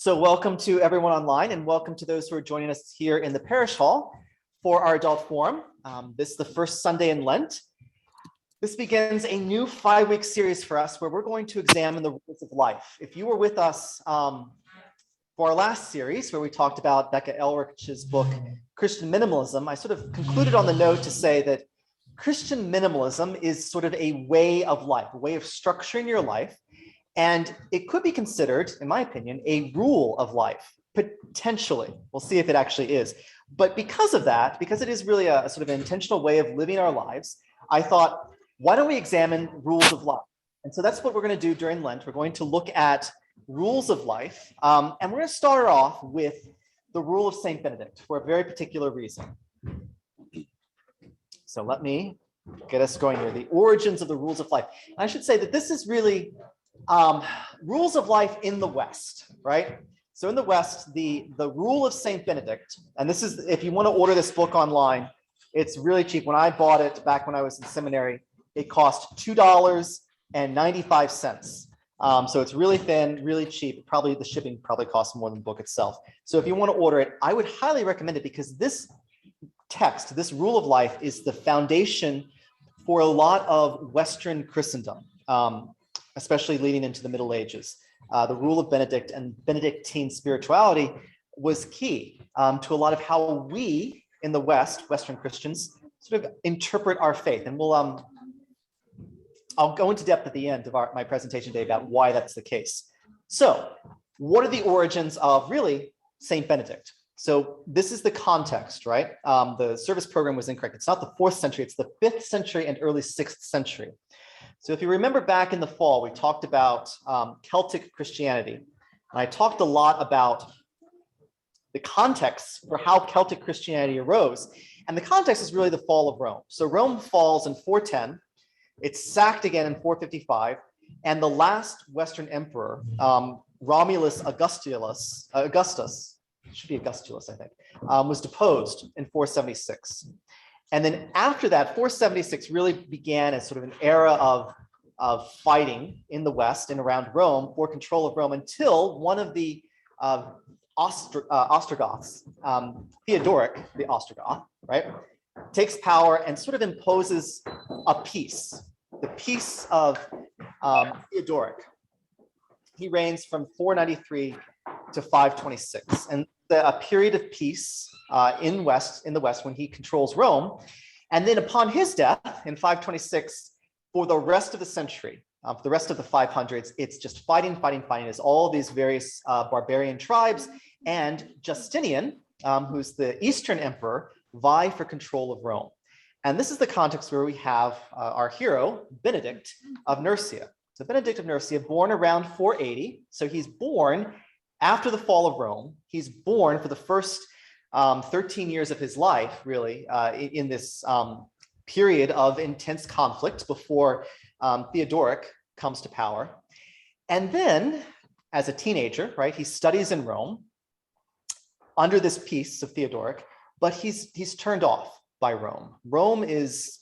So welcome to everyone online and welcome to those who are joining us here in the Parish Hall for our adult forum. This is the first Sunday in Lent. This begins a new 5-week series for us where we're going to examine the rules of life. If you were with us for our last series where we talked about Becca Elrich's book, Christian Minimalism, I sort of concluded on the note to say that Christian minimalism is sort of a way of life, a way of structuring your life. And it could be considered, in my opinion, a rule of life, potentially. We'll see if it actually is. But because of that, because it is really a sort of an intentional way of living our lives, I thought, why don't we examine rules of life? And so that's what we're going to do during Lent. We're going to look at rules of life. And we're going to start off with the rule of St. Benedict for a very particular reason. So let me get us going here. The origins of the rules of life. And I should say that this is really rules of life in the West, right? So in the West, the rule of St. Benedict, and this is, if you want to order this book online, it's really cheap. When I bought it back when I was in seminary, it cost $2.95. So it's really thin, really cheap. Probably the shipping probably costs more than the book itself. So if you want to order it, I would highly recommend it because this text, this rule of life, is the foundation for a lot of Western Christendom. Especially leading into the Middle Ages. The rule of Benedict and Benedictine spirituality was key to a lot of how we in the West, Western Christians, sort of interpret our faith. And I'll go into depth at the end of my presentation today about why that's the case. So what are the origins of really St. Benedict? So this is the context, right? The service program was incorrect. It's not the 4th century, it's the 5th century and early 6th century. So if you remember back in the fall, we talked about Celtic Christianity. And I talked a lot about the context for how Celtic Christianity arose. And the context is really the fall of Rome. So Rome falls in 410. It's sacked again in 455. And the last Western emperor, Romulus Augustulus, should be Augustulus, I think, was deposed in 476. And then after that, 476 really began as sort of an era of fighting in the West and around Rome for control of Rome until one of the Ostrogoths, Theodoric, the Ostrogoth, right, takes power and sort of imposes a peace, the peace of Theodoric. He reigns from 493 to 526. And a period of peace in the West when he controls Rome. And then upon his death in 526, for the rest of the century, for the rest of the 500s, it's just fighting as all these various barbarian tribes and Justinian, who's the Eastern emperor, vie for control of Rome. And this is the context where we have our hero, Benedict of Nursia. So Benedict of Nursia, born around 480. So he's born after the fall of Rome. He's born for the first 13 years of his life, really, in this period of intense conflict before Theodoric comes to power. And then, as a teenager, right, he studies in Rome under this peace of Theodoric, but he's turned off by Rome. Rome is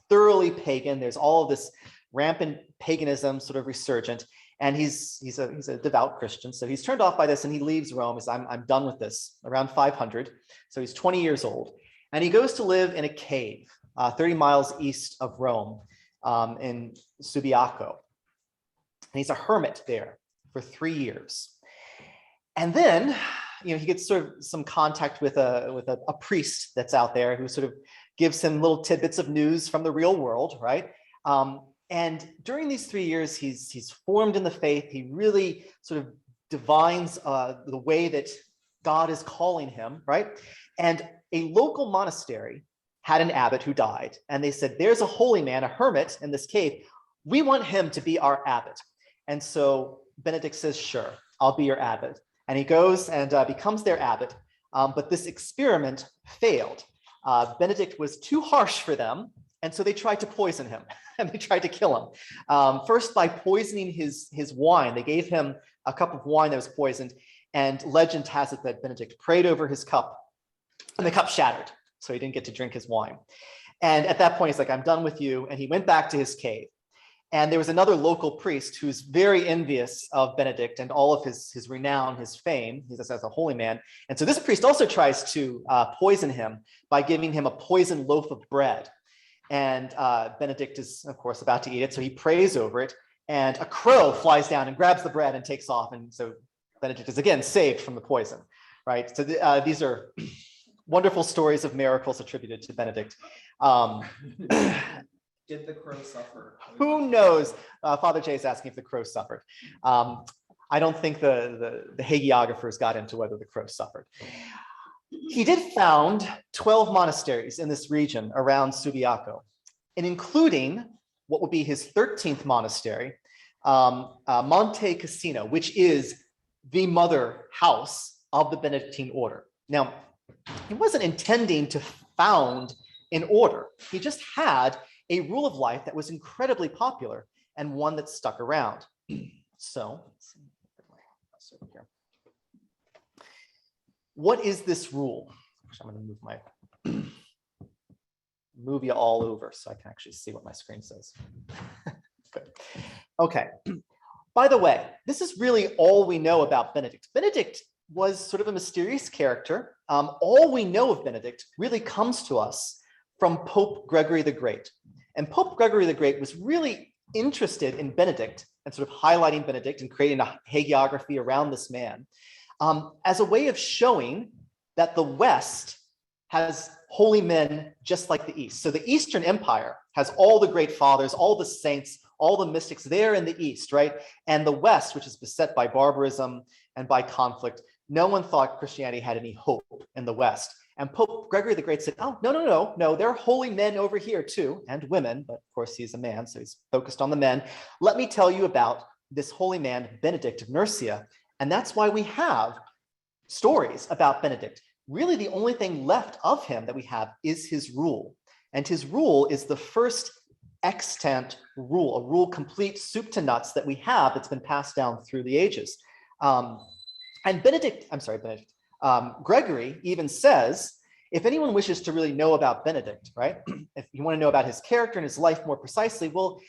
thoroughly pagan. There's all of this rampant paganism sort of resurgent. And he's a devout Christian. So he's turned off by this and he leaves Rome. He says, I'm done with this, around 500. So he's 20 years old. And he goes to live in a cave 30 miles east of Rome in Subiaco. And he's a hermit there for 3 years. And then, he gets sort of some contact with a priest that's out there who sort of gives him little tidbits of news from the real world, right? And during these 3 years, he's formed in the faith. He really sort of divines the way that God is calling him, right? And a local monastery had an abbot who died. And they said, there's a holy man, a hermit in this cave. We want him to be our abbot. And so Benedict says, sure, I'll be your abbot. And he goes and becomes their abbot. But this experiment failed. Benedict was too harsh for them. And so they tried to poison him and they tried to kill him. First by poisoning his wine. They gave him a cup of wine that was poisoned, and legend has it that Benedict prayed over his cup and the cup shattered. So he didn't get to drink his wine. And at that point, he's like, I'm done with you. And he went back to his cave. And there was another local priest who's very envious of Benedict and all of his renown, his fame, as a holy man. And so this priest also tries to poison him by giving him a poisoned loaf of bread. And Benedict is, of course, about to eat it, so he prays over it. And a crow flies down and grabs the bread and takes off. And so Benedict is again saved from the poison, right? So these are wonderful stories of miracles attributed to Benedict. Did the crow suffer? Who knows? Father Jay is asking if the crow suffered. I don't think the hagiographers got into whether the crow suffered. He did found 12 monasteries in this region around Subiaco, and including what would be his 13th monastery, Monte Cassino, which is the mother house of the Benedictine order. Now, he wasn't intending to found an order. He just had a rule of life that was incredibly popular and one that stuck around. So, let's see. What is this rule? I'm going to move you all over so I can actually see what my screen says. Good. Okay. By the way, this is really all we know about Benedict. Benedict was sort of a mysterious character. All we know of Benedict really comes to us from Pope Gregory the Great. And Pope Gregory the Great was really interested in Benedict and sort of highlighting Benedict and creating a hagiography around this man as a way of showing that the West has holy men just like the East. So the Eastern Empire has all the great fathers, all the saints, all the mystics there in the East, right? And the West, which is beset by barbarism and by conflict, no one thought Christianity had any hope in the West. And Pope Gregory the Great said, oh, no, there are holy men over here too, and women, but of course he's a man, so he's focused on the men. Let me tell you about this holy man, Benedict of Nursia. And that's why we have stories about Benedict. Really, the only thing left of him that we have is his rule. And his rule is the first extant rule, a rule complete soup to nuts that we have that's been passed down through the ages. And Gregory even says, if anyone wishes to really know about Benedict, right? If you want to know about his character and his life more precisely, well,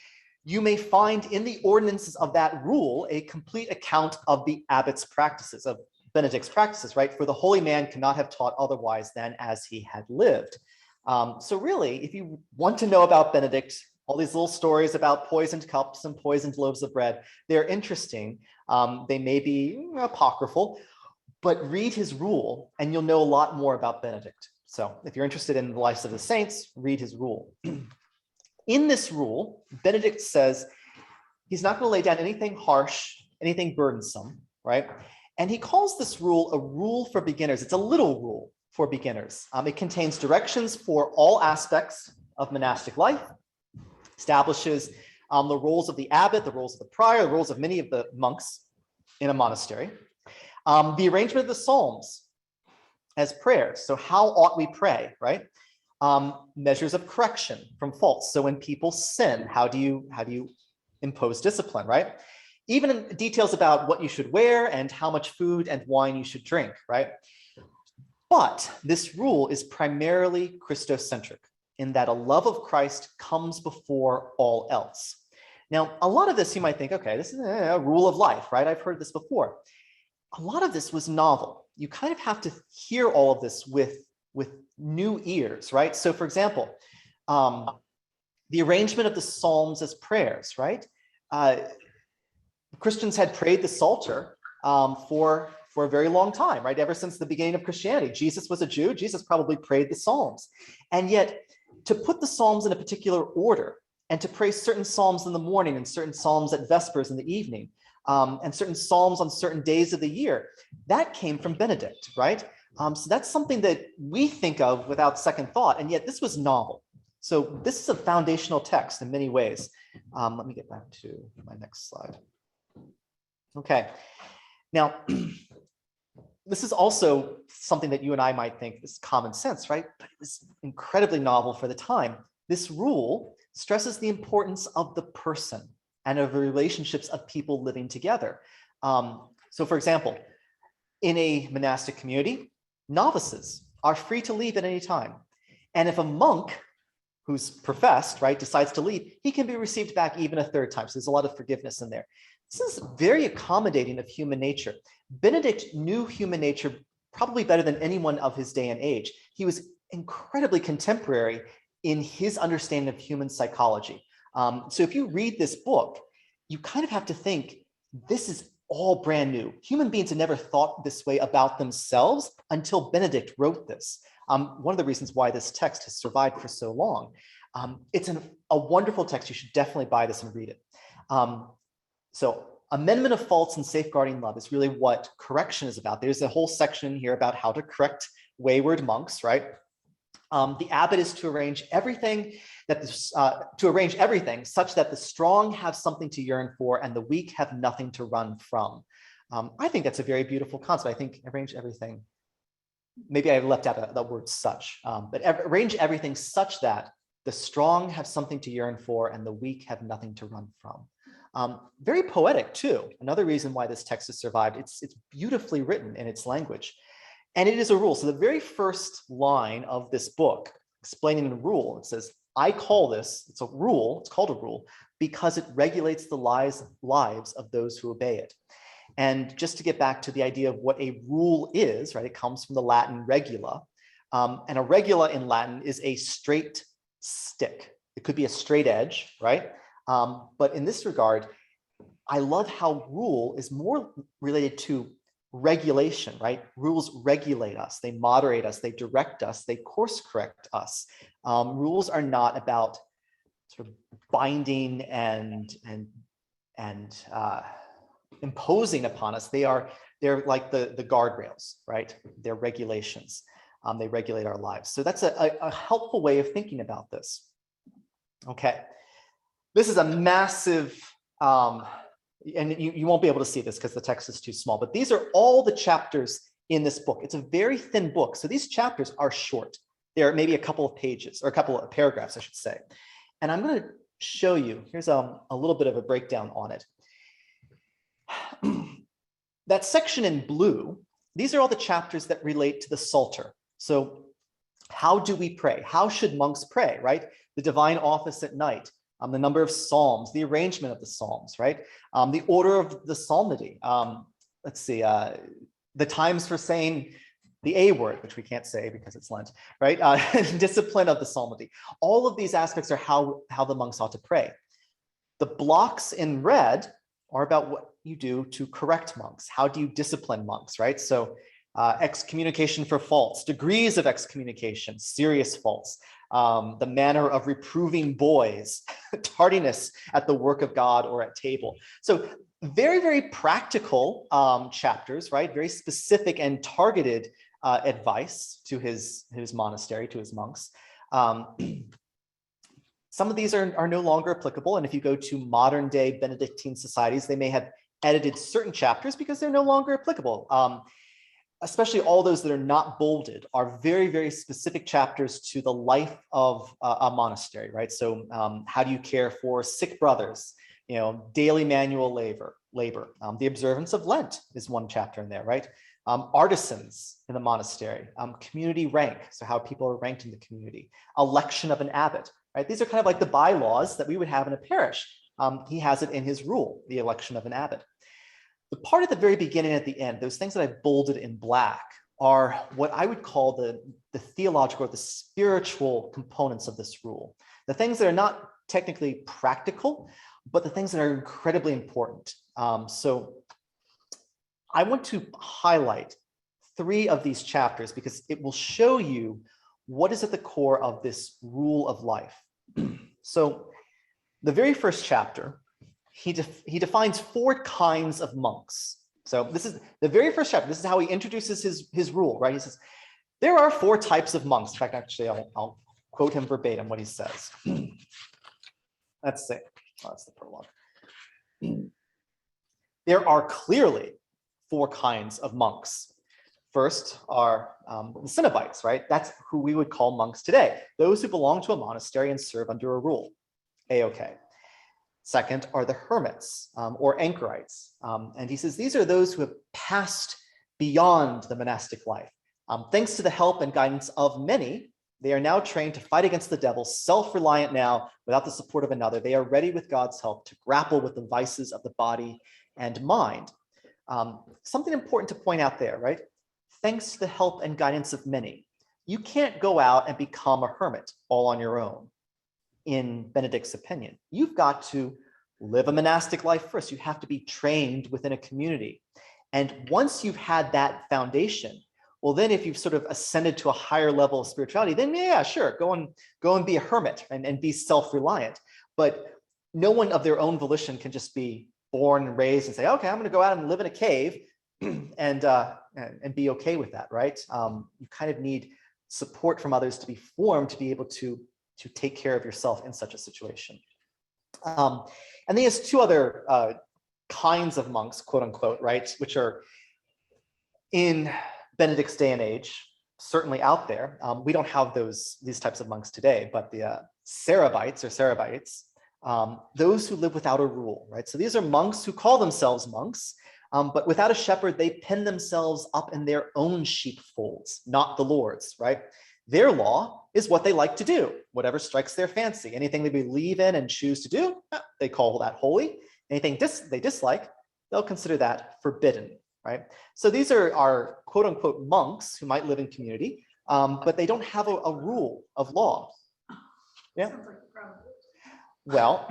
you may find in the ordinances of that rule a complete account of the abbot's practices, of Benedict's practices, right? For the holy man cannot have taught otherwise than as he had lived. So really, if you want to know about Benedict, all these little stories about poisoned cups and poisoned loaves of bread, they're interesting. They may be apocryphal, but read his rule and you'll know a lot more about Benedict. So if you're interested in the lives of the saints, read his rule. In this rule, Benedict says he's not going to lay down anything harsh, anything burdensome, right? And he calls this rule a rule for beginners. It's a little rule for beginners. It contains directions for all aspects of monastic life, establishes the roles of the abbot, the roles of the prior, the roles of many of the monks in a monastery. The arrangement of the Psalms as prayers. So how ought we pray, right? Measures of correction from faults. So when people sin, how do you impose discipline, right? Even details about what you should wear and how much food and wine you should drink, right? But this rule is primarily Christocentric in that a love of Christ comes before all else. Now, a lot of this you might think, okay, this is a rule of life, right? I've heard this before. A lot of this was novel. You kind of have to hear all of this with new ears, right? So for example, the arrangement of the Psalms as prayers, right? Christians had prayed the Psalter for a very long time, right? Ever since the beginning of Christianity. Jesus was a Jew. Jesus probably prayed the Psalms. And yet to put the Psalms in a particular order and to pray certain Psalms in the morning and certain Psalms at Vespers in the evening and certain Psalms on certain days of the year, that came from Benedict, right? So that's something that we think of without second thought, and yet this was novel. So this is a foundational text in many ways. Let me get back to my next slide. Okay, now this is also something that you and I might think is common sense, right? But it was incredibly novel for the time. This rule stresses the importance of the person and of the relationships of people living together. So for example, in a monastic community, novices are free to leave at any time. And if a monk who's professed, right, decides to leave, he can be received back even a third time. So there's a lot of forgiveness in there. This is very accommodating of human nature. Benedict knew human nature probably better than anyone of his day and age. He was incredibly contemporary in his understanding of human psychology. So if you read this book, you kind of have to think, this is all brand new. Human beings had never thought this way about themselves until Benedict wrote this. One of the reasons why this text has survived for so long. It's a wonderful text. You should definitely buy this and read it. So amendment of faults and safeguarding love is really what correction is about. There's a whole section here about how to correct wayward monks, right? The abbot is to arrange everything such that the strong have something to yearn for and the weak have nothing to run from. I think that's a very beautiful concept. I think arrange everything. Maybe I left out the word such, but arrange everything such that the strong have something to yearn for and the weak have nothing to run from. Very poetic too. Another reason why this text has survived, it's beautifully written in its language. And it is a rule. So the very first line of this book, explaining the rule, it says, I call this, it's a rule, it's called a rule, because it regulates the lives of those who obey it. And just to get back to the idea of what a rule is, right, it comes from the Latin regula. And a regula in Latin is a straight stick. It could be a straight edge, right? But in this regard, I love how rule is more related to regulation, right? Rules regulate us, they moderate us, they direct us, they course correct us. Rules are not about sort of binding and imposing upon us. They're like the guardrails, right? They're regulations. They regulate our lives. So that's a helpful way of thinking about this. Okay, this is a massive, and you won't be able to see this because the text is too small, but these are all the chapters in this book. It's a very thin book. So these chapters are short. They're maybe a couple of pages or a couple of paragraphs, I should say. And I'm going to show you, here's a little bit of a breakdown on it. That section in blue, these are all the chapters that relate to the Psalter. So how do we pray? How should monks pray, right? The divine office at night, the number of psalms, the arrangement of the psalms, right? The order of the psalmody. Let's see, the times for saying the A word, which we can't say because it's Lent, right? Discipline of the psalmody. All of these aspects are how the monks ought to pray. The blocks in red are about what you do to correct monks. How do you discipline monks, right? So excommunication for faults, degrees of excommunication, serious faults, the manner of reproving boys, tardiness at the work of God or at table. So very, very practical chapters, right? Very specific and targeted advice to his monastery, to his monks. Some of these are no longer applicable. And if you go to modern day Benedictine societies, they may have edited certain chapters because they're no longer applicable. Especially all those that are not bolded are very, very specific chapters to the life of a monastery, right? So how do you care for sick brothers? Daily manual labor. The observance of Lent is one chapter in there, right? Artisans in the monastery, community rank, so how people are ranked in the community, election of an abbot, right? These are kind of like the bylaws that we would have in a parish. He has it in his rule, the election of an abbot. The part at the very beginning and at the end, those things that I bolded in black are what I would call the theological or the spiritual components of this rule. The things that are not technically practical, but the things that are incredibly important. So I want to highlight 3 of these chapters because it will show you what is at the core of this rule of life. So the very first chapter, he defines 4 kinds of monks. So this is the very first chapter. This is how he introduces his rule, right? He says, there are 4 types of monks. In fact, actually, I'll quote him verbatim what he says. Let's see. Oh, that's the prologue. There are clearly 4 kinds of monks. First are the Cenobites, right? That's who we would call monks today. Those who belong to a monastery and serve under a rule. A-okay. Second are the hermits or anchorites. And he says, these are those who have passed beyond the monastic life. Thanks to the help and guidance of many, They are now trained to fight against the devil, self-reliant now, without the support of another. They are ready with God's help to grapple with the vices of the body and mind. Something important to point out there, right? Thanks to the help and guidance of many. You can't go out and become a hermit all on your own, in Benedict's opinion. You've got to live a monastic life first. You have to be trained within a community. And once you've had that foundation, well, then if you've sort of ascended to a higher level of spirituality, then yeah, sure, go and be a hermit and be self-reliant. But no one of their own volition can just be born and raised and say, okay, I'm going to go out and live in a cave and be okay with that, right? You kind of need support from others to be formed to be able to take care of yourself in such a situation. And then there's two other kinds of monks, quote unquote, right, which are in Benedict's day and age, certainly out there. We don't have these types of monks today, but the Sarabites, those who live without a rule, right? So these are monks who call themselves monks, but without a shepherd, they pen themselves up in their own sheepfolds, not the Lord's, right? Their law is what they like to do, whatever strikes their fancy. Anything they believe in and choose to do, they call that holy. Anything they dislike, they'll consider that forbidden, right? So these are quote unquote monks who might live in community, but they don't have a rule of law. Yeah. Well,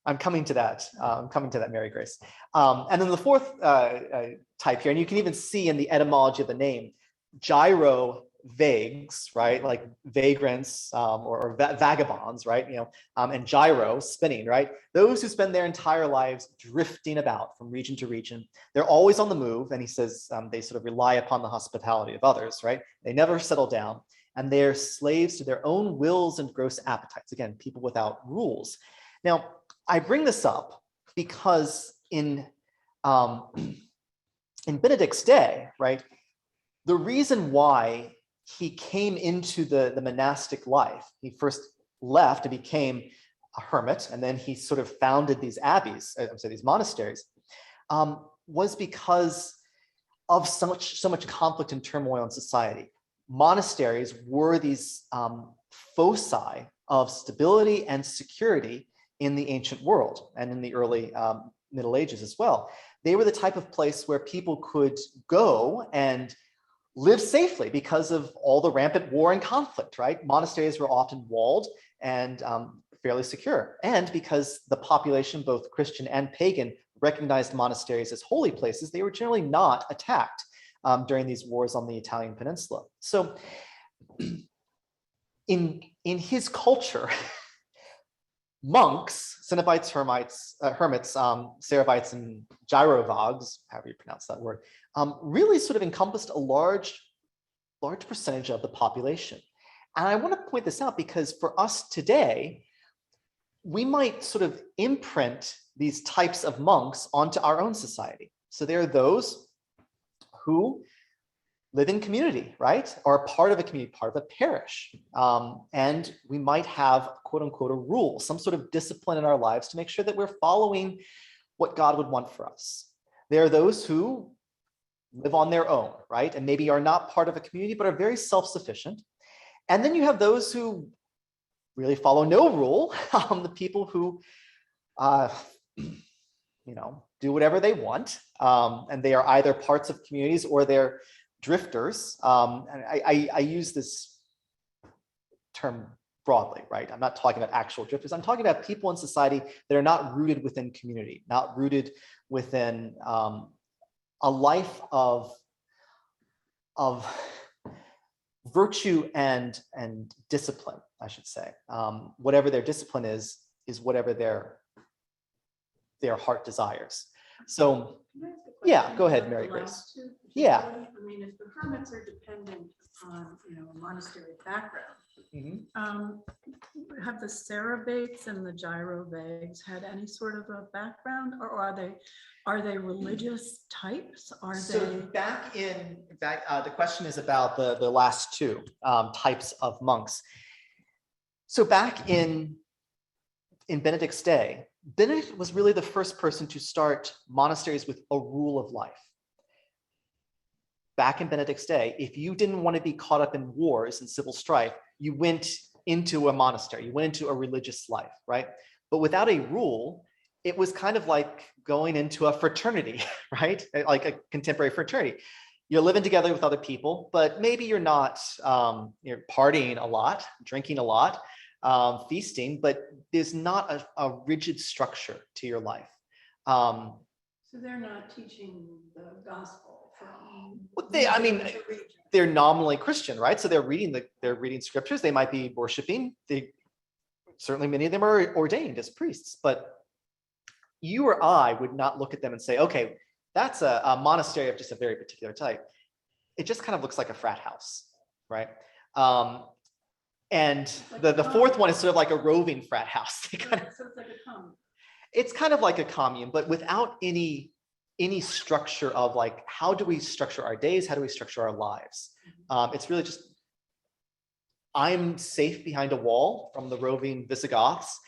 I'm coming to that. Mary Grace. And then the fourth type here, and you can even see in the etymology of the name, gyro vagues, right? Like vagrants or vagabonds, right? And gyro, spinning, right? Those who spend their entire lives drifting about from region to region. They're always on the move. And he says they sort of rely upon the hospitality of others, right? They never settle down. And they're slaves to their own wills and gross appetites. Again, people without rules. Now, I bring this up because in Benedict's day, right? The reason why he came into the monastic life, he first left and became a hermit, and then he sort of founded these abbeys, these monasteries, was because of so much conflict and turmoil in society. Monasteries were these foci of stability and security in the ancient world and in the early Middle Ages as well. They were the type of place where people could go and live safely because of all the rampant war and conflict, right? Monasteries were often walled and fairly secure. And because the population, both Christian and pagan, recognized monasteries as holy places, they were generally not attacked during these wars on the Italian peninsula. So in his culture, monks, Cenobites, hermits, Sarabites, and gyrovags, however you pronounce that word, really sort of encompassed a large percentage of the population. And I want to point this out because for us today, we might sort of imprint these types of monks onto our own society. So there are those who live in community, right? Or part of a community, part of a parish. And we might have, quote unquote, a rule, some sort of discipline in our lives to make sure that we're following what God would want for us. There are those who live on their own, right? And maybe are not part of a community, but are very self-sufficient. And then you have those who really follow no rule, the people who, do whatever they want. And they are either parts of communities or they're drifters. And I use this term broadly, right? I'm not talking about actual drifters. I'm talking about people in society that are not rooted within community, not rooted within a life of virtue and discipline, I should say. Whatever their discipline is whatever their heart desires. So, yeah, go ahead, Mary Grace. Yeah. I mean, if the hermits are dependent on, a monastery background, have the Sarabites and the gyrovags had any sort of a background, or are they religious types? The question is about the last two types of monks. So back in Benedict's day, Benedict was really the first person to start monasteries with a rule of life. back in Benedict's day, if you didn't want to be caught up in wars and civil strife, you went into a monastery, you went into a religious life, right? But without a rule, it was kind of like going into a fraternity, right? Like a contemporary fraternity. You're living together with other people, but maybe you're not, you're partying a lot, drinking a lot, feasting, but there's not a rigid structure to your life. So they're not teaching the gospel from. They're nominally Christian, right? So they're reading scriptures. They might be worshiping. Certainly many of them are ordained as priests, but you or I would not look at them and say, okay, that's a monastery of just a very particular type. It just kind of looks like a frat house, right? And the fourth one is sort of like a roving frat house. So it's like a commune. It's kind of like a commune, but without any structure of like, how do we structure our days? How do we structure our lives? It's really just, I'm safe behind a wall from the roving Visigoths,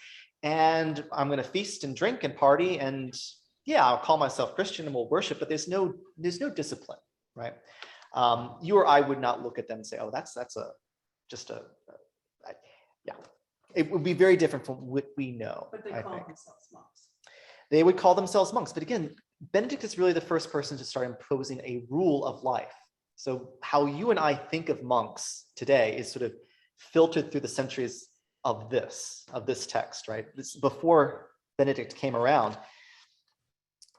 and I'm going to feast and drink and party, and yeah, I'll call myself Christian and we'll worship, but there's no discipline, right? You or I would not look at them and say, oh, that's yeah. It would be very different from what we know. But they call themselves monks. They would call themselves monks, but again, Benedict is really the first person to start imposing a rule of life. So how you and I think of monks today is sort of filtered through the centuries of this text, right? This before Benedict came around.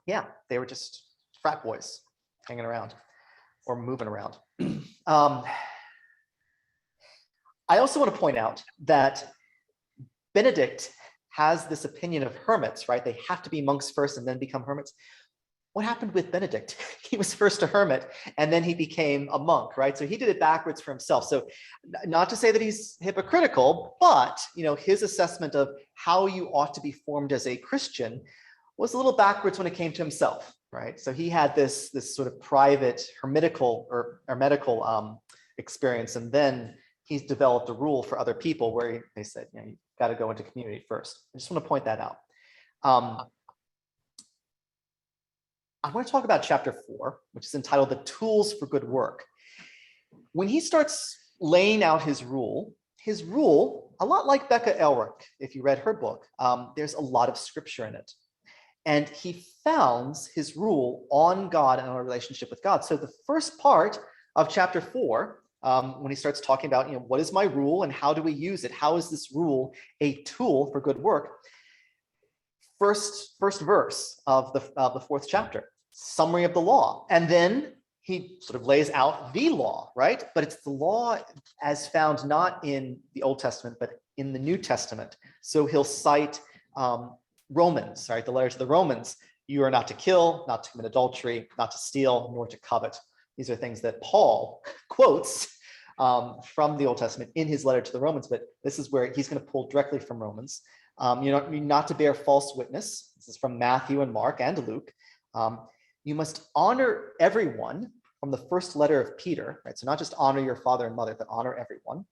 Yeah, they were just frat boys hanging around or moving around. I also want to point out that Benedict has this opinion of hermits, right? They have to be monks first and then become hermits. What happened with Benedict? He was first a hermit and then he became a monk, right? So he did it backwards for himself. So not to say that he's hypocritical, but his assessment of how you ought to be formed as a Christian was a little backwards when it came to himself, right? So he had this sort of private hermetical experience, and then he's developed a rule for other people where they said, you got to go into community first. I just want to point that out. I want to talk about chapter 4, which is entitled The Tools for Good Work. When he starts laying out his rule, a lot like Becca Elric, if you read her book, there's a lot of scripture in it. And he founds his rule on God and our relationship with God. So the first part of chapter 4, when he starts talking about, what is my rule and how do we use it? How is this rule a tool for good work? First verse of the 4th chapter, summary of the law. And then he sort of lays out the law, right? But it's the law as found not in the Old Testament, but in the New Testament. So he'll cite Romans, right? The letter to the Romans. You are not to kill, not to commit adultery, not to steal, nor to covet. These are things that Paul quotes from the Old Testament in his letter to the Romans, but this is where he's going to pull directly from Romans. You're not to bear false witness. This is from Matthew and Mark and Luke. You must honor everyone, from the first letter of Peter, right? So not just honor your father and mother, but honor everyone.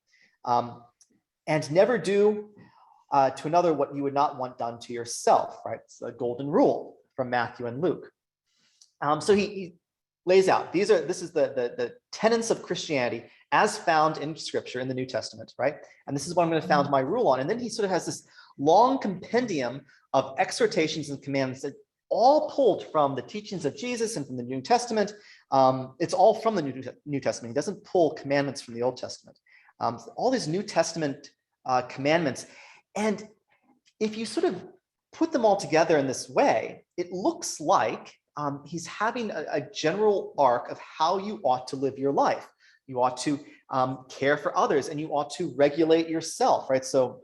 And never do to another what you would not want done to yourself, right? It's a golden rule from Matthew and Luke. So he lays out, this is the tenets of Christianity as found in Scripture in the New Testament, right? And this is what I'm going to found my rule on. And then he sort of has this long compendium of exhortations and commandments that all pulled from the teachings of Jesus and from the New Testament. It's all from the New Testament. He doesn't pull commandments from the Old Testament. All these New Testament commandments. And if you sort of put them all together in this way, it looks like he's having a general arc of how you ought to live your life. You ought to care for others, and you ought to regulate yourself, right? So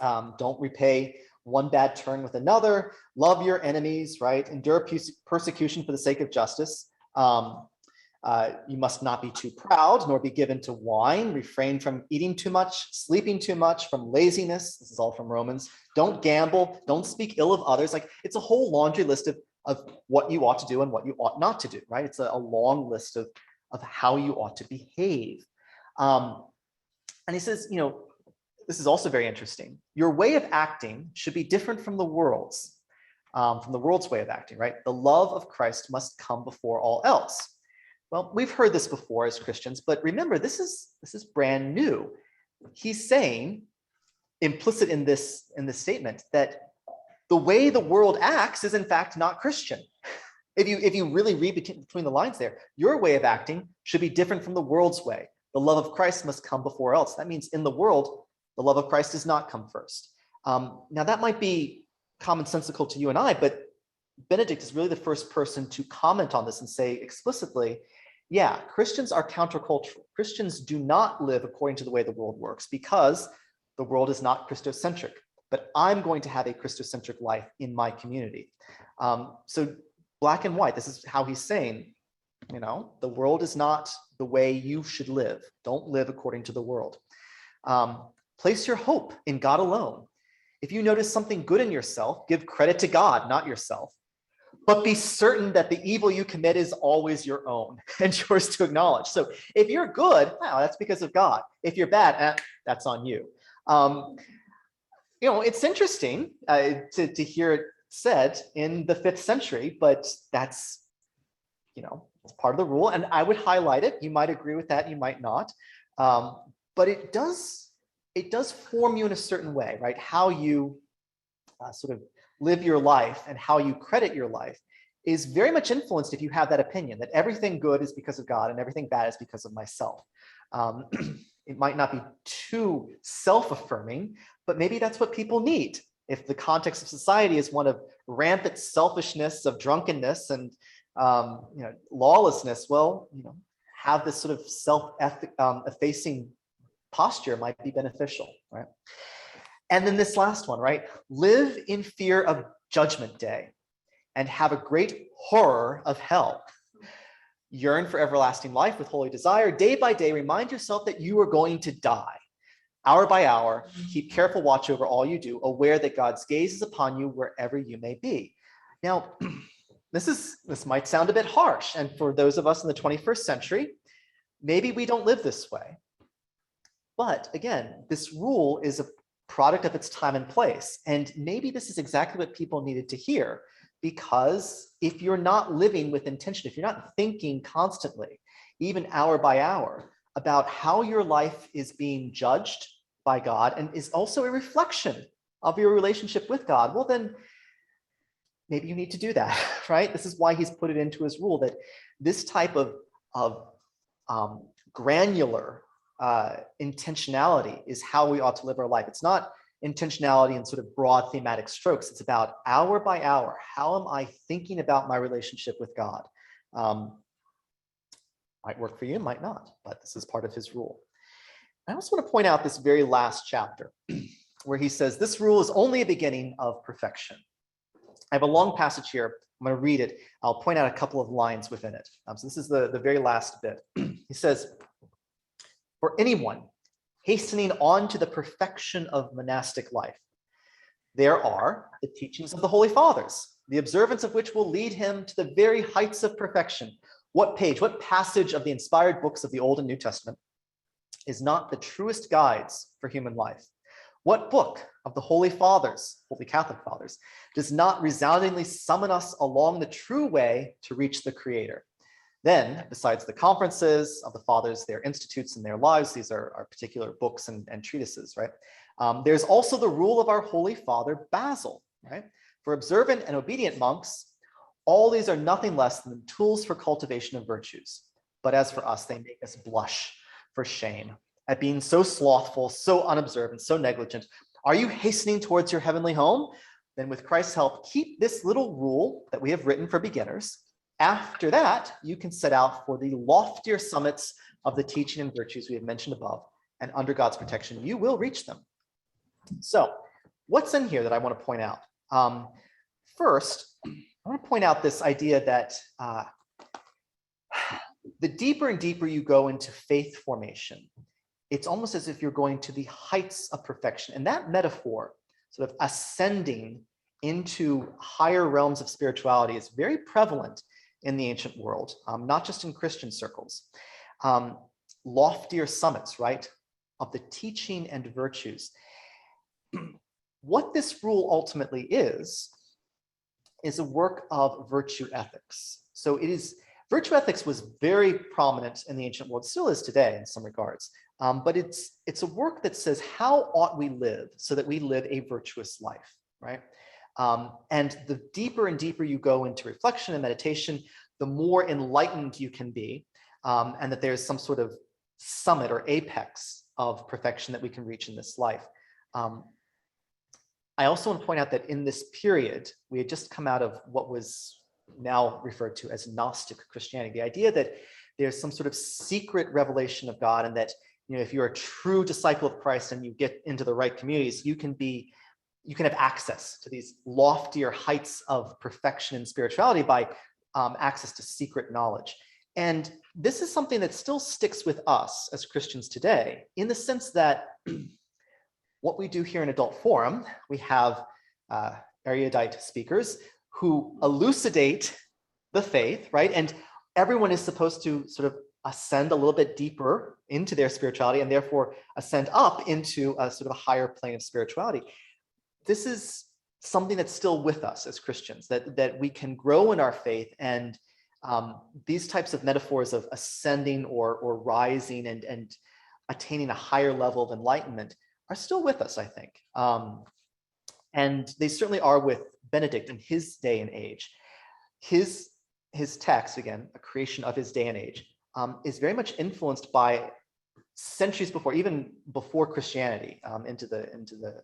don't repay one bad turn with another, love your enemies, right? Endure persecution for the sake of justice. You must not be too proud, nor be given to wine, refrain from eating too much, sleeping too much, from laziness. This is all from Romans. Don't gamble, don't speak ill of others. Like, it's a whole laundry list of what you ought to do and what you ought not to do, right? It's a long list of how you ought to behave. And he says, this is also very interesting. Your way of acting should be different from the world's way of acting, right? The love of Christ must come before all else. Well, we've heard this before as Christians, but remember, this is brand new. He's saying, implicit in this statement, that the way the world acts is in fact not Christian. If you really read between the lines there, your way of acting should be different from the world's way. The love of Christ must come before else. That means in the world, the love of Christ does not come first. Now that might be commonsensical to you and I, but Benedict is really the first person to comment on this and say explicitly, yeah, Christians are countercultural. Christians do not live according to the way the world works because the world is not Christocentric, but I'm going to have a Christocentric life in my community. So black and white, this is how he's saying, the world is not the way you should live. Don't live according to the world. Place your hope in God alone. If you notice something good in yourself, give credit to God, not yourself. But be certain that the evil you commit is always your own and yours to acknowledge. So if you're good, well, that's because of God. If you're bad, that's on you. It's interesting to hear it said in the 5th century, but that's, it's part of the rule. And I would highlight it. You might agree with that, you might not. But it does form you in a certain way, right? How you sort of live your life and how you credit your life is very much influenced if you have that opinion that everything good is because of God and everything bad is because of myself. It might not be too self-affirming, but maybe that's what people need. If the context of society is one of rampant selfishness, of drunkenness and lawlessness, well, have this sort of self-effacing posture might be beneficial, right? And then this last one, right? Live in fear of judgment day and have a great horror of hell. Yearn for everlasting life with holy desire. Day by day, remind yourself that you are going to die. Hour by hour, keep careful watch over all you do, aware that God's gaze is upon you wherever you may be. Now, this might sound a bit harsh, and for those of us in the 21st century, maybe we don't live this way. But again, this rule is a product of its time and place. And maybe this is exactly what people needed to hear, because if you're not living with intention, if you're not thinking constantly, even hour by hour, about how your life is being judged by God and is also a reflection of your relationship with God, well, then maybe you need to do that, right? This is why he's put it into his rule, that this type of granular intentionality is how we ought to live our life. It's not intentionality in sort of broad thematic strokes. It's about hour by hour. How am I thinking about my relationship with God? Might work for you, might not, but this is part of his rule. I also want to point out this very last chapter where he says, this rule is only a beginning of perfection. I have a long passage here. I'm going to read it. I'll point out a couple of lines within it. So this is the very last bit. He says, for anyone hastening on to the perfection of monastic life, there are the teachings of the Holy Fathers, the observance of which will lead him to the very heights of perfection. What page, what passage of the inspired books of the Old and New Testament is not the truest guides for human life? What book of the Holy Fathers, Holy Catholic Fathers, does not resoundingly summon us along the true way to reach the Creator? Then, besides the conferences of the Fathers, their institutes and their lives, these are particular books and treatises, right? There's also the rule of our Holy Father Basil, right? For observant and obedient monks, all these are nothing less than tools for cultivation of virtues. But as for us, they make us blush for shame at being so slothful, so unobservant, so negligent. Are you hastening towards your heavenly home? Then with Christ's help, keep this little rule that we have written for beginners. After that, you can set out for the loftier summits of the teaching and virtues we have mentioned above, and under God's protection, you will reach them. So what's in here that I want to point out? First, I want to point out this idea that the deeper and deeper you go into faith formation, it's almost as if you're going to the heights of perfection. And that metaphor, sort of ascending into higher realms of spirituality, is very prevalent in the ancient world, not just in Christian circles. Loftier summits, right, of the teaching and virtues. What this rule ultimately is a work of virtue ethics. So Virtue ethics was very prominent in the ancient world, still is today in some regards. But it's a work that says, how ought we live so that we live a virtuous life, right? And the deeper and deeper you go into reflection and meditation, the more enlightened you can be, and that there's some sort of summit or apex of perfection that we can reach in this life. I also want to point out that in this period, we had just come out of what was now referred to as Gnostic Christianity, the idea that there's some sort of secret revelation of God, and that, you know, if you're a true disciple of Christ and you get into the right communities, you can have access to these loftier heights of perfection and spirituality by access to secret knowledge. And this is something that still sticks with us as Christians today, in the sense that what we do here in Adult Forum, we have erudite speakers who elucidate the faith, right? And everyone is supposed to sort of ascend a little bit deeper into their spirituality, and therefore ascend up into a sort of a higher plane of spirituality. This is something that's still with us as Christians, that we can grow in our faith, and these types of metaphors of ascending or rising and attaining a higher level of enlightenment are still with us, I think. And they certainly are with Benedict in his day and age. His text, again, a creation of his day and age, is very much influenced by centuries before, even before Christianity, into the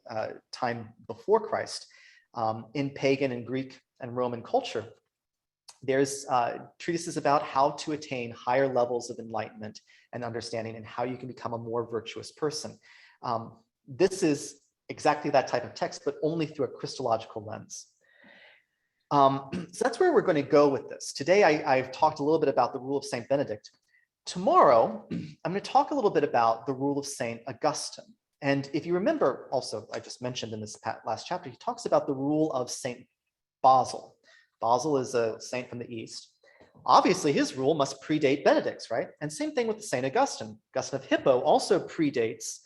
time before Christ, in pagan and Greek and Roman culture. There's treatises about how to attain higher levels of enlightenment and understanding, and how you can become a more virtuous person. This is exactly that type of text, but only through a Christological lens. So that's where we're going to go with this. Today, I've talked a little bit about the rule of Saint Benedict. Tomorrow, I'm going to talk a little bit about the rule of Saint Augustine. And if you remember, also, I just mentioned in this last chapter, he talks about the rule of Saint Basil. Basil is a saint from the East. Obviously, his rule must predate Benedict's, right? And same thing with the Saint Augustine. Augustine of Hippo also predates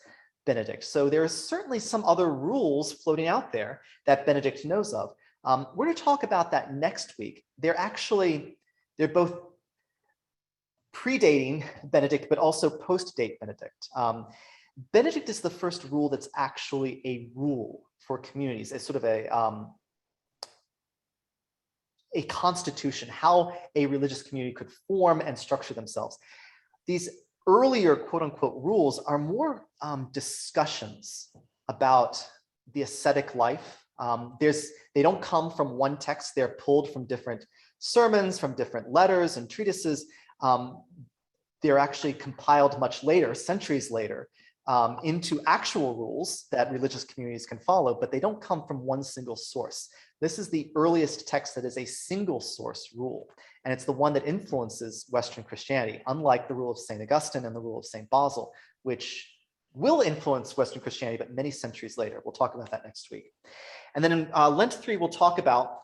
Benedict. So there are certainly some other rules floating out there that Benedict knows of. We're going to talk about that next week. They're both predating Benedict, but also post-date Benedict. Benedict is the first rule that's actually a rule for communities. It's sort of a constitution, how a religious community could form and structure themselves. These earlier quote unquote rules are more discussions about the ascetic life. They don't come from one text, they're pulled from different sermons, from different letters and treatises. They're actually compiled much later, centuries later, into actual rules that religious communities can follow, but they don't come from one single source. This is the earliest text that is a single source rule, and it's the one that influences Western Christianity, unlike the rule of St. Augustine and the rule of St. Basil, which will influence Western Christianity, but many centuries later. We'll talk about that next week. And then in Lent 3, we'll talk about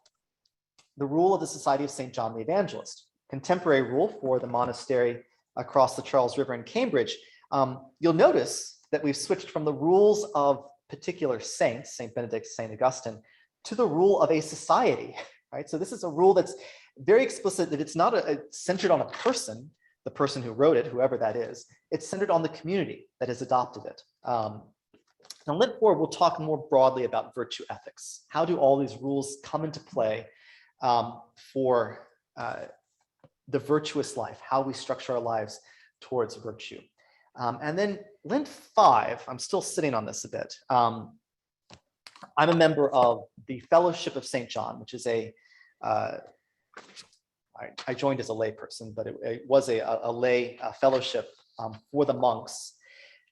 the rule of the Society of St. John the Evangelist, contemporary rule for the monastery across the Charles River in Cambridge. You'll notice that we've switched from the rules of particular saints, St. Benedict, St. Augustine, to the rule of a society, right? So this is a rule that's very explicit, that it's not centered on a person, the person who wrote it, whoever that is. It's centered on the community that has adopted it. Now, Lent 4, we'll talk more broadly about virtue ethics. How do all these rules come into play for the virtuous life, how we structure our lives towards virtue? And then Lent 5, I'm still sitting on this a bit. I'm a member of the Fellowship of St. John, which is I joined as a lay person, but it was a lay fellowship for the monks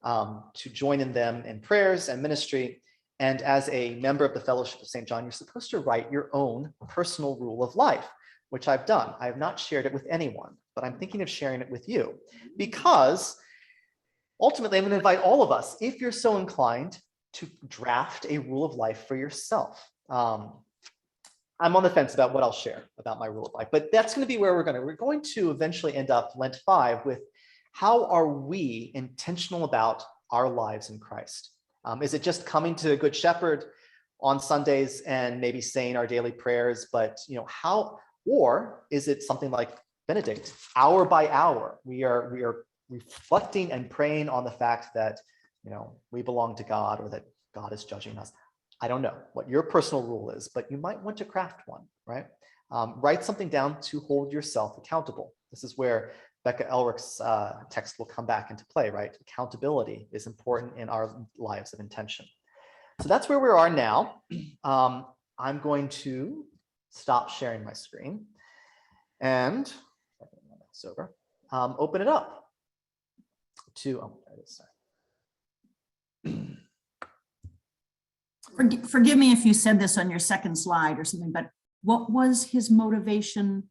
to join in them in prayers and ministry. And as a member of the Fellowship of St. John, you're supposed to write your own personal rule of life, which I've done. I have not shared it with anyone, but I'm thinking of sharing it with you, because ultimately I'm going to invite all of us, if you're so inclined, to draft a rule of life for yourself. I'm on the fence about what I'll share about my rule of life, but that's going to be where we're going to eventually end up Lent 5 with, how are we intentional about our lives in Christ? Is it just coming to a Good Shepherd on Sundays and maybe saying our daily prayers, but how, or is it something like Benedict, hour by hour, we are reflecting and praying on the fact that, we belong to God, or that God is judging us. I don't know what your personal rule is, but you might want to craft one, right? Write something down to hold yourself accountable. This is where Becca Elrich's text will come back into play, right? Accountability is important in our lives of intention. So that's where we are now. I'm going to stop sharing my screen and open it up to, there it is, sorry. Forgive me if you said this on your second slide or something, but what was his motivation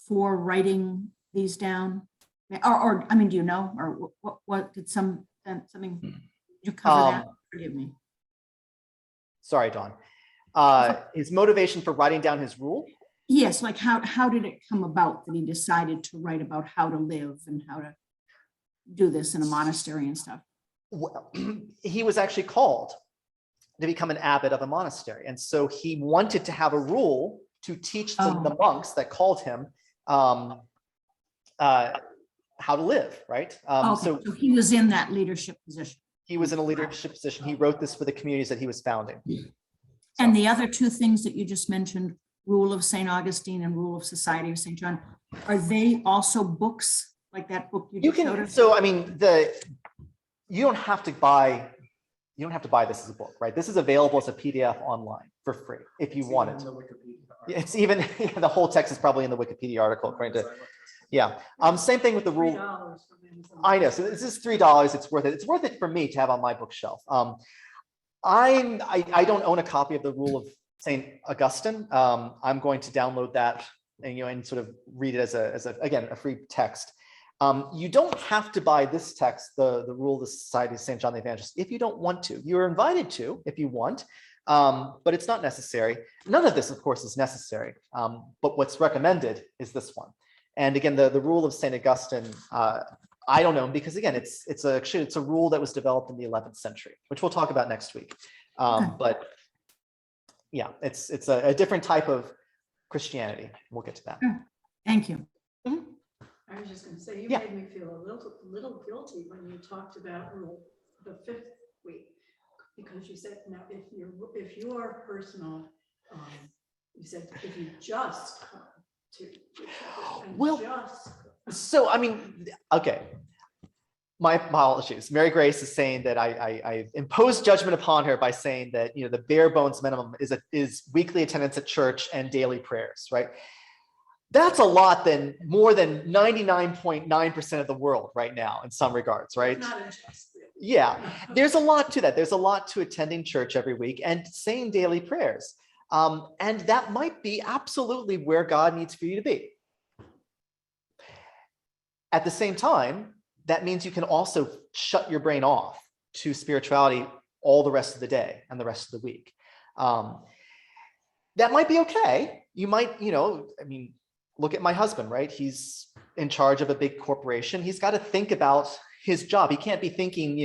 for writing these down? Or I mean, do you know? Or what did something, did you cover that? Forgive me. Sorry, Dawn. His motivation for writing down his rule? Yes, like how did it come about that he decided to write about how to live and how to do this in a monastery and stuff? Well, he was actually called to become an abbot of a monastery. And so he wanted to have a rule to teach the monks that called him how to live, right? So he was in that leadership position. He was in a leadership position. He wrote this for the communities that he was founding. And the other two things that you just mentioned, Rule of St. Augustine and Rule of Society of St. John, are they also books like that book you showed us? So I mean, you don't have to buy this as a book, right? This is available as a PDF online for free if you want it. It's even the whole text is probably in the Wikipedia article, according to same thing with the rule. I know. So this is $3. It's worth it. It's worth it for me to have on my bookshelf. I don't own a copy of the Rule of St. Augustine. I'm going to download that and sort of read it as a free text. You don't have to buy this text, the Rule of the Society of St. John the Evangelist, if you don't want to. You're invited to if you want, but it's not necessary. None of this, of course, is necessary. But what's recommended is this one. And again, the Rule of St. Augustine, I don't know, because again, it's a rule that was developed in the 11th century, which we'll talk about next week. But yeah, it's a different type of Christianity. We'll get to that. Thank you. Mm-hmm. I was just going to say, you made me feel a little guilty when you talked about the fifth week, because you said, now if your personal, you said if you just come to so I mean, okay. My apologies. Mary Grace is saying that I imposed judgment upon her by saying that the bare bones minimum is weekly attendance at church and daily prayers, right? That's a lot more than 99.9% of the world right now in some regards, right? Not unjust, really. Yeah, there's a lot to that. There's a lot to attending church every week and saying daily prayers. And that might be absolutely where God needs for you to be. At the same time, that means you can also shut your brain off to spirituality all the rest of the day and the rest of the week. That might be okay. You might, I mean, look at my husband, right? He's in charge of a big corporation. He's got to think about his job. He can't be thinking,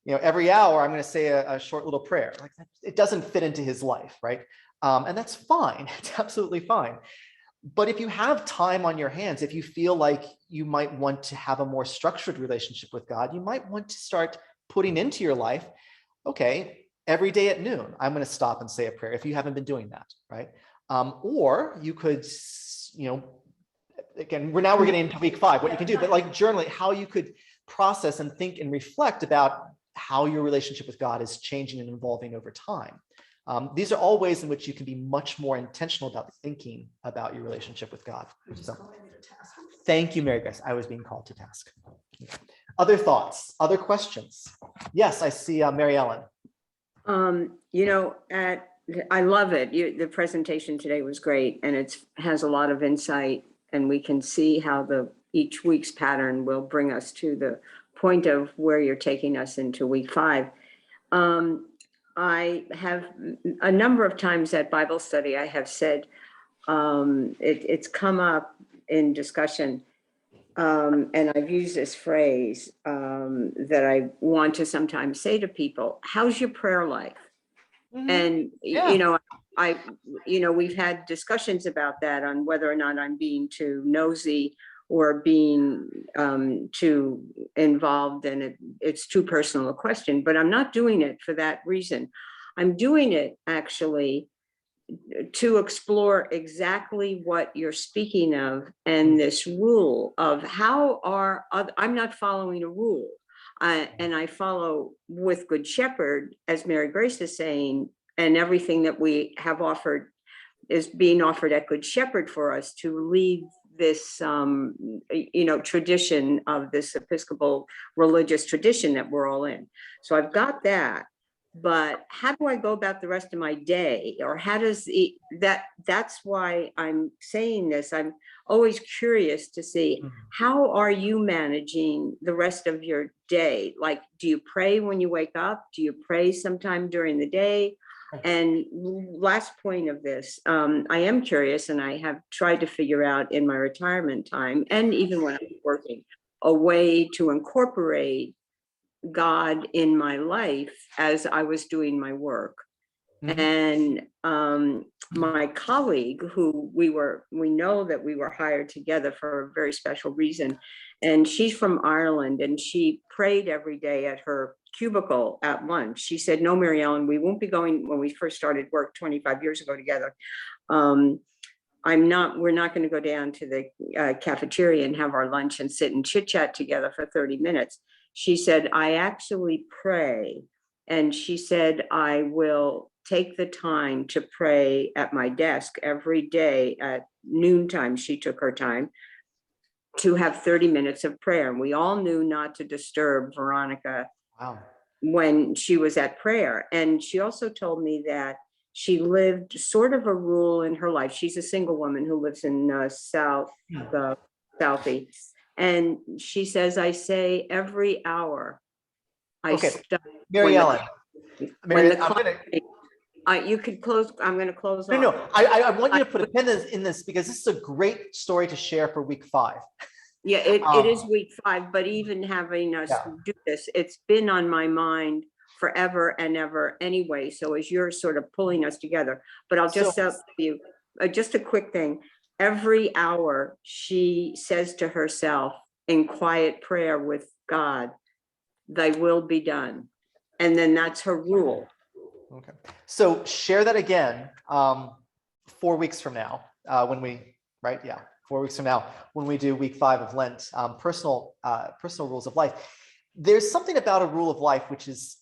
every hour I'm going to say a short little prayer. Like it doesn't fit into his life, right? And that's fine. It's absolutely fine. But if you have time on your hands, if you feel like you might want to have a more structured relationship with God, you might want to start putting into your life, okay, every day at noon, I'm going to stop and say a prayer if you haven't been doing that, right? Or you could, again, we're getting into week 5, what you can do, but like journaling, how you could process and think and reflect about how your relationship with God is changing and evolving over time. These are all ways in which you can be much more intentional about thinking about your relationship with God. So, thank you, Mary Grace. I was being called to task. Other thoughts, other questions? Yes, I see Mary Ellen. I love it. The presentation today was great, and it has a lot of insight, and we can see how each week's pattern will bring us to the point of where you're taking us into week 5. I have a number of times at Bible study, I have said, it's come up in discussion, and I've used this phrase that I want to sometimes say to people: how's your prayer life? Mm-hmm. And, we've had discussions about that on whether or not I'm being too nosy or being too involved, and it's too personal a question, but I'm not doing it for that reason. I'm doing it actually to explore exactly what you're speaking of, and this rule of I'm not following a rule. And I follow with Good Shepherd, as Mary Grace is saying, and everything that we have offered is being offered at Good Shepherd for us to lead this, tradition of this Episcopal religious tradition that we're all in. So I've got that. But how do I go about the rest of my day? Or how does that's why I'm saying this. I'm always curious to see, how are you managing the rest of your day? Like, do you pray when you wake up? Do you pray sometime during the day? And last point of this, I am curious, and I have tried to figure out in my retirement time, and even when I'm working, a way to incorporate God in my life as I was doing my work. And my colleague, who we know that we were hired together for a very special reason, and she's from Ireland, and she prayed every day at her cubicle at lunch. She said, "No, Mary Ellen, we won't be going," when we first started work 25 years ago together. We're not going to go down to the cafeteria and have our lunch and sit and chit chat together for 30 minutes. She said, "I actually pray." And she said, "I will take the time to pray at my desk every day at noontime." She took her time to have 30 minutes of prayer. And we all knew not to disturb Veronica when she was at prayer. And she also told me that she lived sort of a rule in her life. She's a single woman who lives in Southeast. And she says, "I say every hour, I stop." Mary Ellen. You could close. I'm going to close. No, I want you to put a pin in this, because this is a great story to share for week 5. Yeah, it is week 5, but even having us do this, it's been on my mind forever and ever anyway. So as you're sort of pulling us together, but I'll just tell you just a quick thing. Every hour she says to herself in quiet prayer with God, "Thy will be done." And then that's her rule. Okay. So share that again 4 weeks from now, 4 weeks from now, when we do week 5 of Lent, personal rules of life. There's something about a rule of life which is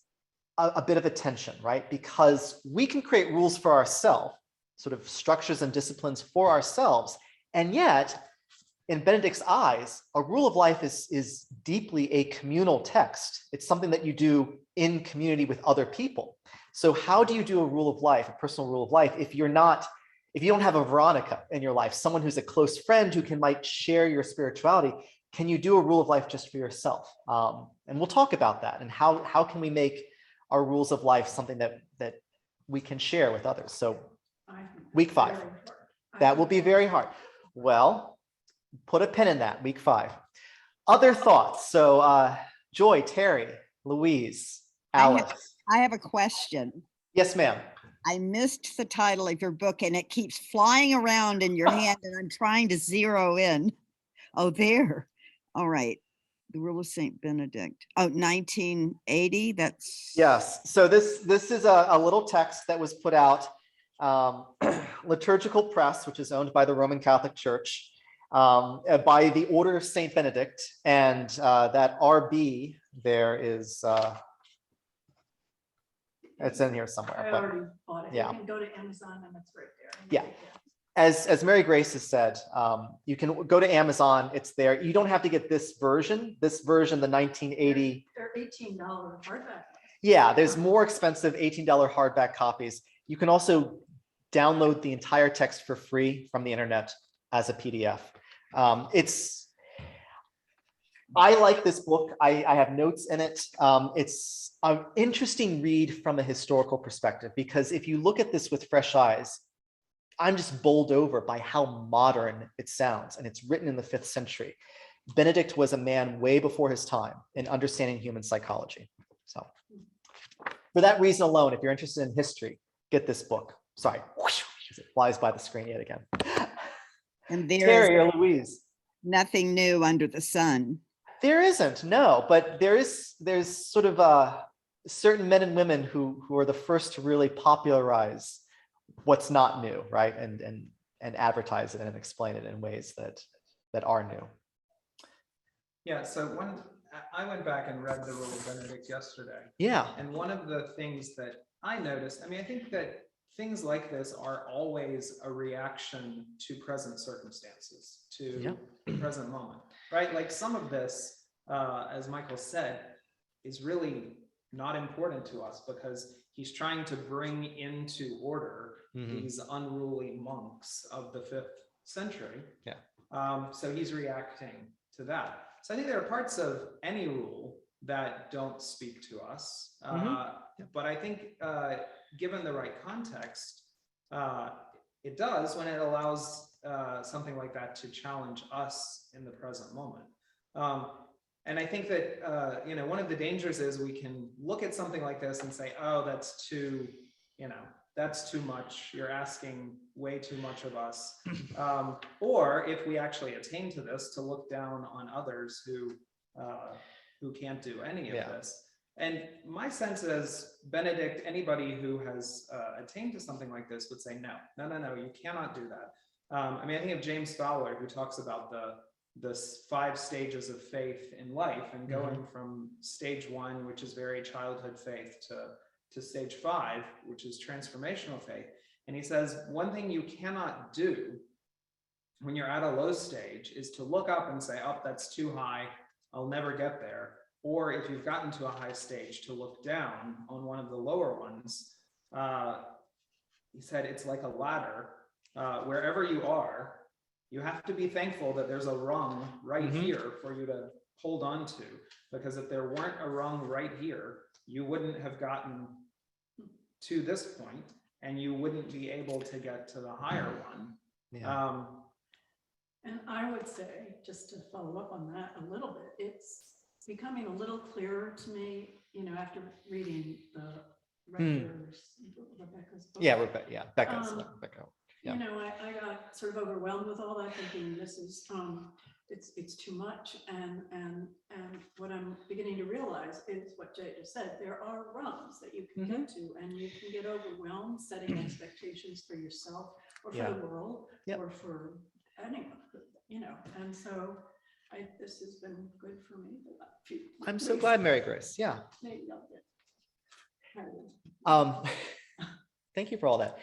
a bit of a tension, right? Because we can create rules for ourselves, sort of structures and disciplines for ourselves. And yet, in Benedict's eyes, a rule of life is deeply a communal text. It's something that you do in community with other people. So how do you do a rule of life, a personal rule of life, if you don't have a Veronica in your life, someone who's a close friend who might share your spirituality? Can you do a rule of life just for yourself? And we'll talk about that, and how can we make our rules of life something that we can share with others. So week 5, that will be very hard. Well, put a pin in that, week 5. Other thoughts? So Joy, Terry, Louise, Alice. I have a question. Yes, ma'am. I missed the title of your book and it keeps flying around in your hand and I'm trying to zero in. Oh, there. All right. The Rule of St. Benedict. Oh, 1980. That's. Yes. So this is a little text that was put out, Liturgical Press, which is owned by the Roman Catholic Church, by the Order of St. Benedict. And that RB there is, it's in here somewhere. I already bought it. Yeah. You can go to Amazon and it's right there. Yeah. As Mary Grace has said, you can go to Amazon, it's there. You don't have to get this version, the 1980. They're $18 hardback. Yeah, there's more expensive $18 hardback copies. You can also download the entire text for free from the internet as a PDF. I like this book. I have notes in it. It's an interesting read from a historical perspective, because if you look at this with fresh eyes, I'm just bowled over by how modern it sounds, and it's written in the 5th century. Benedict was a man way before his time in understanding human psychology. So for that reason alone, if you're interested in history, get this book. sorry, as it flies by the screen yet again. And there is Terry or Louise? nothing new under the sun. There isn't, no, but there's sort of certain men and women who are the first to really popularize what's not new, right? And advertise it and explain it in ways that are new. Yeah, so I went back and read the Rule of Benedict yesterday. Yeah. And one of the things that I noticed, I mean, I think that things like this are always a reaction to present circumstances, to the present moment, right? Like some of this, as Michael said, is really not important to us because he's trying to bring into order these unruly monks of the 5th century. Yeah. So he's reacting to that. So I think there are parts of any rule that don't speak to us, but I think given the right context, it does when it allows something like that to challenge us in the present moment. And I think that one of the dangers is we can look at something like this and say, oh, that's too, that's too much. You're asking way too much of us. Or if we actually attain to this, to look down on others who can't do any of this. And my sense is Benedict, anybody who has attained to something like this would say, no, you cannot do that. I mean, I think of James Fowler, who talks about the 5 stages of faith in life and going from stage 1, which is very childhood faith, to stage 5, which is transformational faith. And he says, one thing you cannot do when you're at a low stage is to look up and say, oh, that's too high, I'll never get there. Or if you've gotten to a high stage, to look down on one of the lower ones. He said, it's like a ladder. Wherever you are, you have to be thankful that there's a rung right here for you to hold on to. Because if there weren't a rung right here, you wouldn't have gotten to this point, and you wouldn't be able to get to the higher one. Yeah. And I would say, just to follow up on that a little bit, it's becoming a little clearer to me, after reading the Rebecca's book. Yeah, Becca's. Becca. Yeah. I got sort of overwhelmed with all that, thinking this is it's too much. And what I'm beginning to realize is what Jay just said. There are rungs that you can get to, and you can get overwhelmed setting expectations for yourself or for the world or for anyone, And so this has been good for me. I'm so glad, Mary Grace. Yeah. Maybe I'll get Thank you for all that.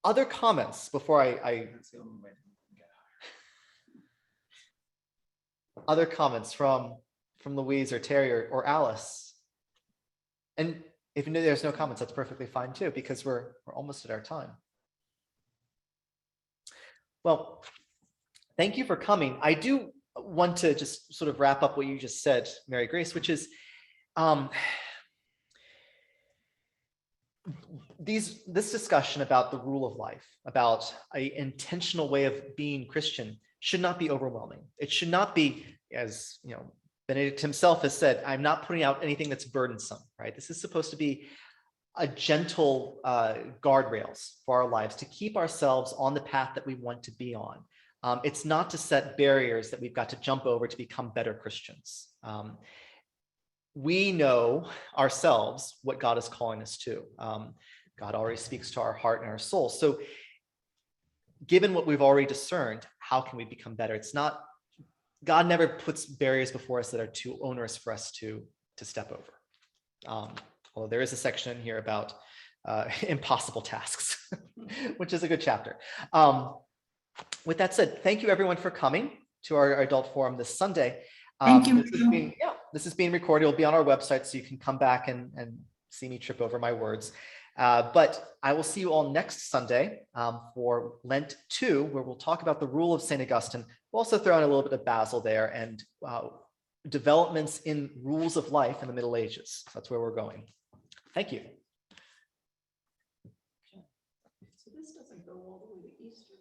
Other comments before I That's the only way to get higher. other comments from Louise or Terry or Alice? And if there's no comments, that's perfectly fine too, because we're almost at our time. Well, thank you for coming. I do want to just sort of wrap up what you just said, Mary Grace, which is this discussion about the rule of life, about an intentional way of being Christian, should not be overwhelming. It should not be, as Benedict himself has said, I'm not putting out anything that's burdensome, right? This is supposed to be a gentle guardrails for our lives to keep ourselves on the path that we want to be on. It's not to set barriers that we've got to jump over to become better Christians. We know ourselves what God is calling us to. God already speaks to our heart and our soul. So given what we've already discerned, how can we become better? It's not, God never puts barriers before us that are too onerous for us to step over. Although there is a section in here about impossible tasks, which is a good chapter. With that said, thank you everyone for coming to our adult forum this Sunday. Thank you. This is being recorded. It'll be on our website, so you can come back and see me trip over my words. But I will see you all next Sunday for Lent 2, where we'll talk about the rule of St. Augustine. We'll also throw in a little bit of Basil there and developments in rules of life in the Middle Ages. So that's where we're going. Thank you. So this doesn't go all the way to Easter.